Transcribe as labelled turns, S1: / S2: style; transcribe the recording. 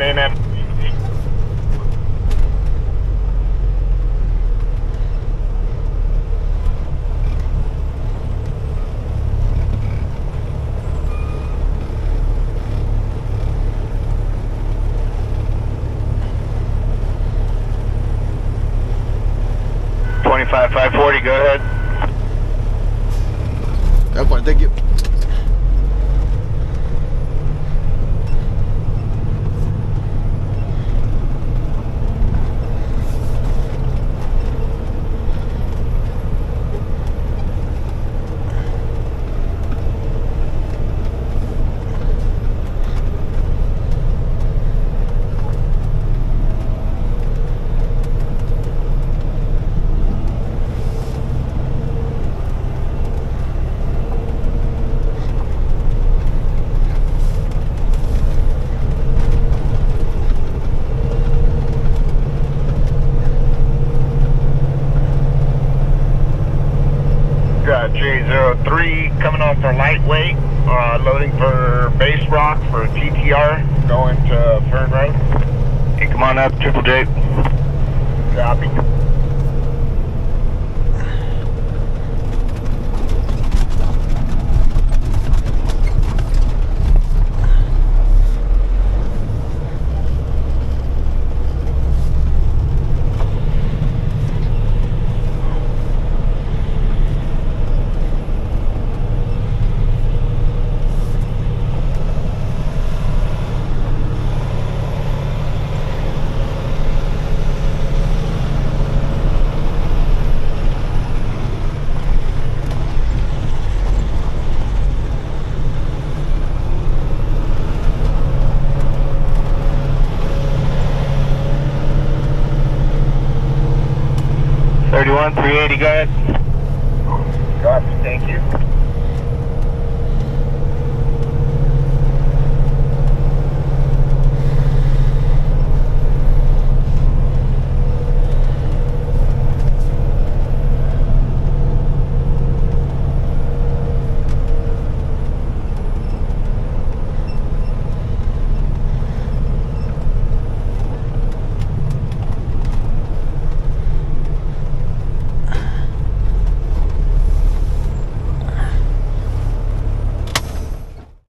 S1: in at 540, go ahead.
S2: Airport, thank you.
S1: J03 coming off for lightweight, loading for base rock for GTR, going to Fern Road. Hey, come on up, Triple J. Copy. One 380, go ahead. Copy, thank you.